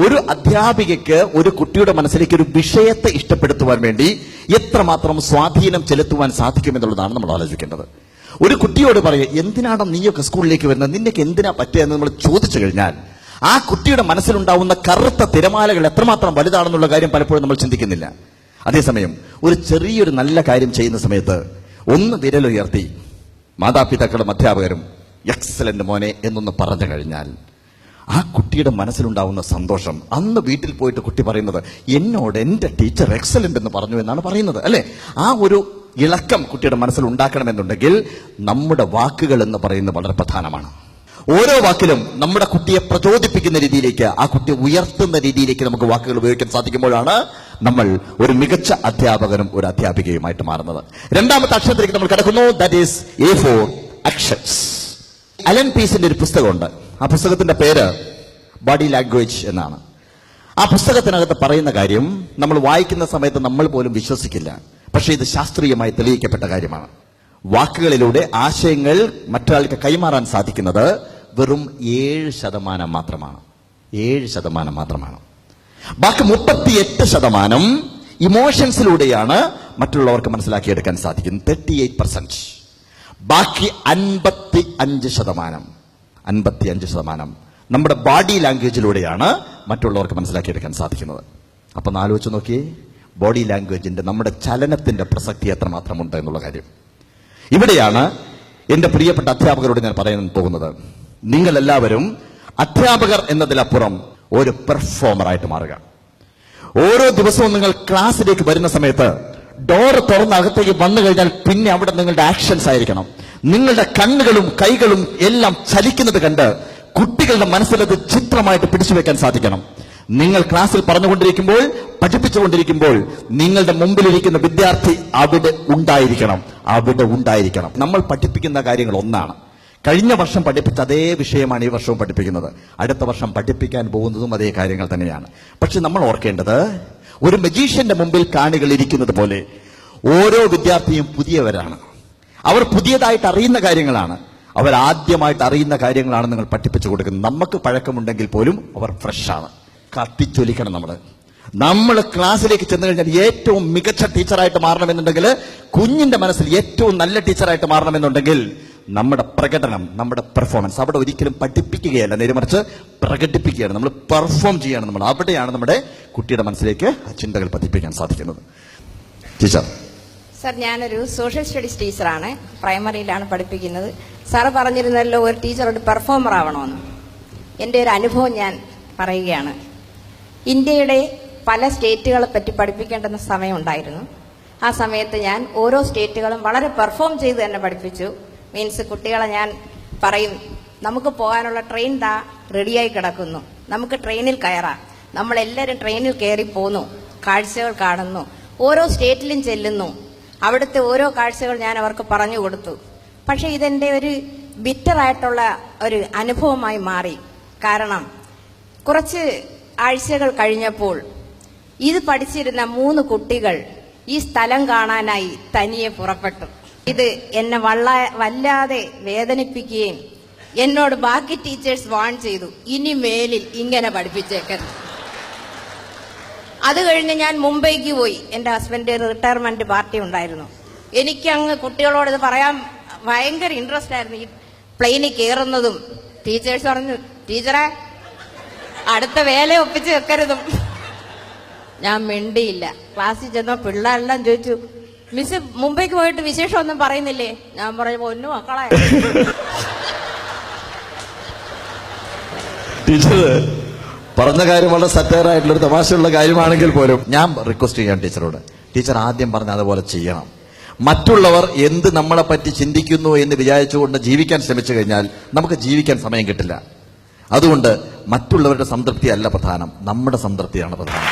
ഒരു അധ്യാപികയ്ക്ക് ഒരു കുട്ടിയുടെ മനസ്സിലേക്ക് ഒരു വിഷയത്തെ ഇഷ്ടപ്പെടുത്തുവാൻ വേണ്ടി എത്രമാത്രം സ്വാധീനം ചെലുത്തുവാൻ സാധിക്കുമെന്നുള്ളതാണ് നമ്മൾ ആലോചിക്കേണ്ടത്. ഒരു കുട്ടിയോട് പറയുക, എന്തിനാണ് നീയൊക്കെ സ്കൂളിലേക്ക് വരുന്നത്, നിന്നൊക്കെ എന്തിനാ പറ്റുക എന്ന് നമ്മൾ ചോദിച്ചു കഴിഞ്ഞാൽ ആ കുട്ടിയുടെ മനസ്സിലുണ്ടാവുന്ന കറുത്ത തിരമാലകൾ എത്രമാത്രം വലുതാണെന്നുള്ള കാര്യം പലപ്പോഴും നമ്മൾ ചിന്തിക്കുന്നില്ല. അതേസമയം ഒരു ചെറിയൊരു നല്ല കാര്യം ചെയ്യുന്ന സമയത്ത് ഒന്ന് വിരലുയർത്തി മാതാപിതാക്കളും അധ്യാപകരും എക്സലന്റ് മോനെ എന്നൊന്ന് പറഞ്ഞു കഴിഞ്ഞാൽ ആ കുട്ടിയുടെ മനസ്സിലുണ്ടാവുന്ന സന്തോഷം, അന്ന് വീട്ടിൽ പോയിട്ട് കുട്ടി പറയുന്നത് എന്നോട് എൻ്റെ ടീച്ചർ എക്സലന്റ് എന്ന് പറഞ്ഞു എന്നാണ് പറയുന്നത്, അല്ലെ? ആ ഒരു ഇളക്കം കുട്ടിയുടെ മനസ്സിൽ ഉണ്ടാക്കണമെന്നുണ്ടെങ്കിൽ നമ്മുടെ വാക്കുകൾ എന്ന് പറയുന്നത് വളരെ പ്രധാനമാണ്. ഓരോ വാക്കിലും നമ്മുടെ കുട്ടിയെ പ്രചോദിപ്പിക്കുന്ന രീതിയിലേക്ക്, ആ കുട്ടിയെ ഉയർത്തുന്ന രീതിയിലേക്ക് നമുക്ക് വാക്കുകൾ ഉപയോഗിക്കാൻ സാധിക്കുമ്പോഴാണ് നമ്മൾ ഒരു മികച്ച അധ്യാപകനും ഒരു അധ്യാപികയുമായിട്ട് മാറുന്നത്. രണ്ടാമത്തെ അക്ഷരത്തിലേക്ക് നമ്മൾ കിടക്കുന്നു. That is A for actions. Allan പീസിന്റെ ഒരു പുസ്തകമുണ്ട്. ആ പുസ്തകത്തിന്റെ പേര് ബോഡി ലാംഗ്വേജ് എന്നാണ്. ആ പുസ്തകത്തിനകത്ത് പറയുന്ന കാര്യം നമ്മൾ വായിക്കുന്ന സമയത്ത് നമ്മൾ പോലും വിശ്വസിക്കില്ല. പക്ഷേ ഇത് ശാസ്ത്രീയമായി തെളിയിക്കപ്പെട്ട കാര്യമാണ്. വാക്കുകളിലൂടെ ആശയങ്ങൾ മറ്റൊരാൾക്ക് കൈമാറാൻ സാധിക്കുന്നത് വെറും 7% മാത്രമാണ്. 7% മാത്രമാണ്. ബാക്കി 38% ഇമോഷൻസിലൂടെയാണ് മറ്റുള്ളവർക്ക് മനസ്സിലാക്കിയെടുക്കാൻ സാധിക്കുന്നത്. 38%. ബാക്കി 55% നമ്മുടെ ബോഡി ലാംഗ്വേജിലൂടെയാണ് മറ്റുള്ളവർക്ക് മനസ്സിലാക്കിയെടുക്കാൻ സാധിക്കുന്നത്. അപ്പം ആലോചിച്ച് നോക്കിയേ, ബോഡി ലാംഗ്വേജിന്റെ, നമ്മുടെ ചലനത്തിന്റെ പ്രസക്തി എത്രമാത്രമുണ്ട് എന്നുള്ള കാര്യം. ഇവിടെയാണ് എന്റെ പ്രിയപ്പെട്ട അധ്യാപകരോട് ഞാൻ പറയാൻ പോകുന്നത്. നിങ്ങൾ എല്ലാവരും അധ്യാപകർ എന്നതിലപ്പുറം ഒരു പെർഫോമറായിട്ട് മാറുക. ഓരോ ദിവസവും നിങ്ങൾ ക്ലാസ്സിലേക്ക് വരുന്ന സമയത്ത് ഡോർ തുറന്ന് അകത്തേക്ക് വന്നു കഴിഞ്ഞാൽ പിന്നെ അവിടെ നിങ്ങളുടെ ആക്ഷൻസ് ആയിരിക്കണം. നിങ്ങളുടെ കണ്ണുകളും കൈകളും എല്ലാം ചലിക്കുന്നത് കണ്ട് കുട്ടികളുടെ മനസ്സിലത് ചിത്രമായിട്ട് പിടിച്ചു വെക്കാൻ സാധിക്കണം. നിങ്ങൾ ക്ലാസ്സിൽ പറഞ്ഞുകൊണ്ടിരിക്കുമ്പോൾ, പഠിപ്പിച്ചുകൊണ്ടിരിക്കുമ്പോൾ നിങ്ങളുടെ മുമ്പിലിരിക്കുന്ന വിദ്യാർത്ഥി അവിടെ ഉണ്ടായിരിക്കണം. നമ്മൾ പഠിപ്പിക്കുന്ന കാര്യങ്ങൾ ഒന്നാണ്. കഴിഞ്ഞ വർഷം പഠിപ്പിച്ച അതേ വിഷയമാണ് ഈ വർഷവും പഠിപ്പിക്കുന്നത്. അടുത്ത വർഷം പഠിപ്പിക്കാൻ പോകുന്നതും അതേ കാര്യങ്ങൾ തന്നെയാണ്. പക്ഷെ നമ്മൾ ഓർക്കേണ്ടത്, ഒരു മജീഷ്യന്റെ മുമ്പിൽ കാണികൾ ഇരിക്കുന്നത് പോലെ ഓരോ വിദ്യാർത്ഥിയും പുതിയവരാണ്. അവർ പുതിയതായിട്ട് അറിയുന്ന കാര്യങ്ങളാണ്, അവർ ആദ്യമായിട്ട് അറിയുന്ന കാര്യങ്ങളാണ് നിങ്ങൾ പഠിപ്പിച്ചു കൊടുക്കുന്നത്. നമുക്ക് പഴക്കമുണ്ടെങ്കിൽ പോലും അവർ ഫ്രഷാണ്. കത്തിച്ചൊലിക്കണം. നമ്മൾ ക്ലാസ്സിലേക്ക് ചെന്ന് കഴിഞ്ഞാൽ ഏറ്റവും മികച്ച ടീച്ചറായിട്ട് മാറണമെന്നുണ്ടെങ്കിൽ, കുഞ്ഞിന്റെ മനസ്സിൽ ഏറ്റവും നല്ല ടീച്ചറായിട്ട് മാറണമെന്നുണ്ടെങ്കിൽ നമ്മുടെ പ്രകടനം, നമ്മുടെ പെർഫോമൻസ് അവിടെ ഒരിക്കലും പഠിപ്പിക്കുകയല്ല, നേരെമറിച്ച് പ്രകടിപ്പിക്കുകയാണ്. നമ്മൾ പെർഫോം ചെയ്യാണ്. നമ്മൾ അവിടെയാണ് നമ്മുടെ കുട്ടിയുടെ മനസ്സിലേക്ക് ആ ചിന്തകൾ പതിപ്പിക്കാൻ സാധിക്കുന്നത്. ടീച്ചർ സർ, ഞാനൊരു സോഷ്യൽ സ്റ്റഡീസ് ടീച്ചറാണ്. പ്രൈമറിയിലാണ് പഠിപ്പിക്കുന്നത്. സാറ് പറഞ്ഞിരുന്നല്ലോ ഒരു ടീച്ചർ ഒരു പെർഫോമർ ആവണമെന്ന്. എൻ്റെ ഒരു അനുഭവം ഞാൻ പറയുകയാണ്. ഇന്ത്യയുടെ പല സ്റ്റേറ്റുകളെ പറ്റി പഠിപ്പിക്കേണ്ടുന്ന സമയമുണ്ടായിരുന്നു. ആ സമയത്ത് ഞാൻ ഓരോ സ്റ്റേറ്റുകളും വളരെ പെർഫോം ചെയ്ത് തന്നെ പഠിപ്പിച്ചു. മീൻസ് കുട്ടികളെ ഞാൻ പറയും, നമുക്ക് പോകാനുള്ള ട്രെയിൻ റെഡിയായി കിടക്കുന്നു, നമുക്ക് ട്രെയിനിൽ കയറാം. നമ്മളെല്ലാവരും ട്രെയിനിൽ കയറി പോന്നു, കാഴ്ചകൾ കാണുന്നു, ഓരോ സ്റ്റേറ്റിലും ചെല്ലുന്നു, അവിടുത്തെ ഓരോ കാഴ്ചകൾ ഞാൻ അവർക്ക് പറഞ്ഞു കൊടുത്തു. പക്ഷെ ഇതെന്റെ ഒരു ബിറ്ററായിട്ടുള്ള ഒരു അനുഭവമായി മാറി. കാരണം കുറച്ച് ആഴ്ചകൾ കഴിഞ്ഞപ്പോൾ ഇത് പഠിച്ചിരുന്ന 3 കുട്ടികൾ ഈ സ്ഥലം കാണാനായി തനിയെ പുറപ്പെട്ടു. ഇത് എന്നെ വല്ലാതെ വേദനിപ്പിക്കുകയും എന്നോട് ബാക്കി ടീച്ചേഴ്സ് വാൺ ചെയ്തു, ഇനി മേലിൽ ഇങ്ങനെ പഠിപ്പിച്ചേക്കരുത്. അത് കഴിഞ്ഞ് ഞാൻ മുംബൈക്ക് പോയി. എൻ്റെ ഹസ്ബൻഡ് റിട്ടയർമെന്റ് പാർട്ടി ഉണ്ടായിരുന്നു. എനിക്ക് അങ്ങ് കുട്ടികളോട് ഇത് പറയാൻ ഭയങ്കര ഇൻട്രസ്റ്റ് ആയിരുന്നു. ഈ പ്ലെയിനിൽ കയറുന്നതും ടീച്ചേഴ്സ് പറഞ്ഞു, ടീച്ചറെ അടുത്ത വേല ഒപ്പിച്ച് വെക്കരുതും. ഞാൻ മിണ്ടിയില്ല. ക്ലാസ്സിൽ ചെന്ന പിള്ളേരെല്ലാം ചോദിച്ചു, മിസ് മുംബൈക്ക് പോയിട്ട് വിശേഷമൊന്നും പറയുന്നില്ലേ? ഞാൻ പറഞ്ഞു, പൊന്നു മക്കളെ. ടീച്ചർ പറഞ്ഞ കാര്യം വളരെ സറ്റയറായിട്ടുള്ള ഒരു തമാശയുള്ള കാര്യമാണെങ്കിൽ പോലും ഞാൻ റിക്വസ്റ്റ് ചെയ്യാം ടീച്ചറോട്, ടീച്ചർ ആദ്യം പറഞ്ഞ അതുപോലെ ചെയ്യണം. മറ്റുള്ളവർ എന്ത് നമ്മളെ പറ്റി ചിന്തിക്കുന്നു എന്ന് വിചാരിച്ചുകൊണ്ട് ജീവിക്കാൻ ശ്രമിച്ചു കഴിഞ്ഞാൽ നമുക്ക് ജീവിക്കാൻ സമയം കിട്ടില്ല. അതുകൊണ്ട് മറ്റുള്ളവരുടെ സംതൃപ്തി അല്ല പ്രധാനം, നമ്മുടെ സംതൃപ്തിയാണ് പ്രധാനം.